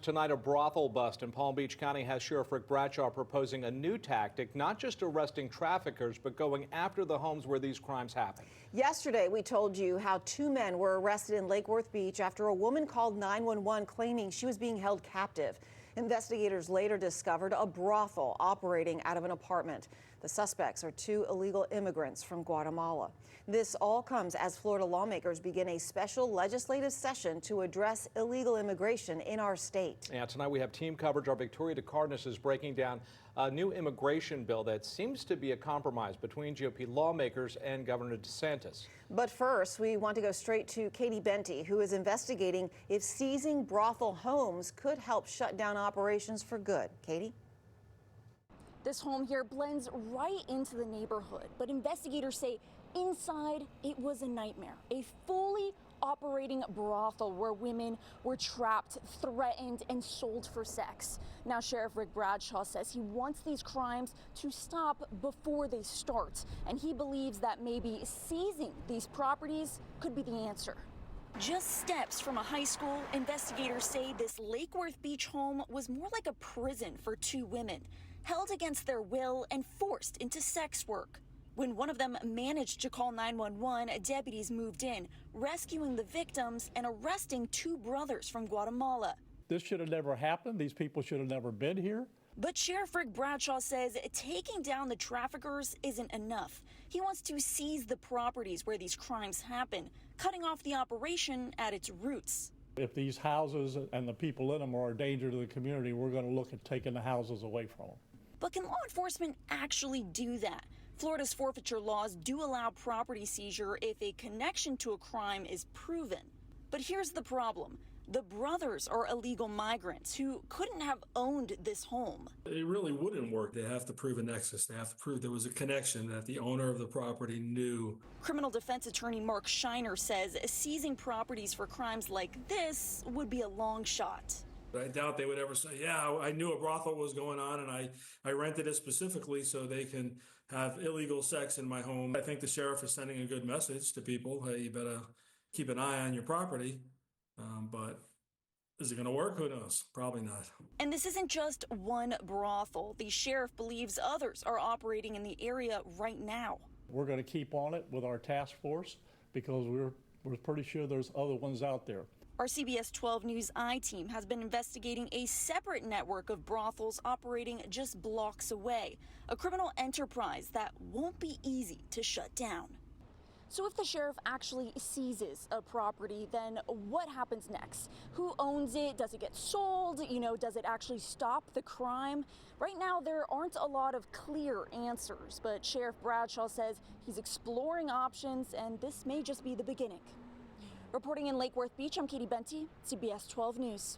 Tonight, a brothel bust in Palm Beach County has Sheriff Rick Bradshaw proposing a new tactic, not just arresting traffickers, but going after the homes where these crimes happen. Yesterday, we told you how two men were arrested in Lake Worth Beach after a woman called 911 claiming she was being held captive. Investigators later discovered a brothel operating out of an apartment. The suspects are two illegal immigrants from Guatemala. This all comes as Florida lawmakers begin a special legislative session to address illegal immigration in our state. Yeah, tonight we have team coverage. Our Victoria DeCardenas is breaking down a new immigration bill that seems to be a compromise between GOP lawmakers and Governor DeSantis. But first, we want to go straight to Katie Benty, who is investigating if seizing brothel homes could help shut down operations for good. Katie? This home here blends right into the neighborhood, but investigators say inside it was a nightmare. A fully operating brothel where women were trapped, threatened, and sold for sex. Now, Sheriff Rick Bradshaw says he wants these crimes to stop before they start, and he believes that maybe seizing these properties could be the answer. Just steps from a high school, investigators say this Lake Worth Beach home was more like a prison for two women, held against their will and forced into sex work. When one of them managed to call 911, deputies moved in, rescuing the victims and arresting two brothers from Guatemala. This should have never happened. These people should have never been here. But Sheriff Rick Bradshaw says taking down the traffickers isn't enough. He wants to seize the properties where these crimes happen, cutting off the operation at its roots. If these houses and the people in them are a danger to the community, we're going to look at taking the houses away from them. But can law enforcement actually do that? Florida's forfeiture laws do allow property seizure if a connection to a crime is proven. But here's the problem. The brothers are illegal migrants who couldn't have owned this home. It really wouldn't work. They have to prove a nexus. They have to prove there was a connection that the owner of the property knew. Criminal defense attorney Mark Shiner says seizing properties for crimes like this would be a long shot. I doubt they would ever say, yeah, I knew a brothel was going on and I rented it specifically so they can have illegal sex in my home. I think the sheriff is sending a good message to people. Hey, you better keep an eye on your property. But is it going to work? Who knows? Probably not. And this isn't just one brothel. The sheriff believes others are operating in the area right now. We're going to keep on it with our task force because we're pretty sure there's other ones out there. Our CBS 12 News I-team has been investigating a separate network of brothels operating just blocks away, a criminal enterprise that won't be easy to shut down. So if the sheriff actually seizes a property, then what happens next? Who owns it? Does it get sold? Does it actually stop the crime? Right now, there aren't a lot of clear answers, but Sheriff Bradshaw says he's exploring options, and this may just be the beginning. Reporting in Lake Worth Beach, I'm Katie Benty, CBS 12 News.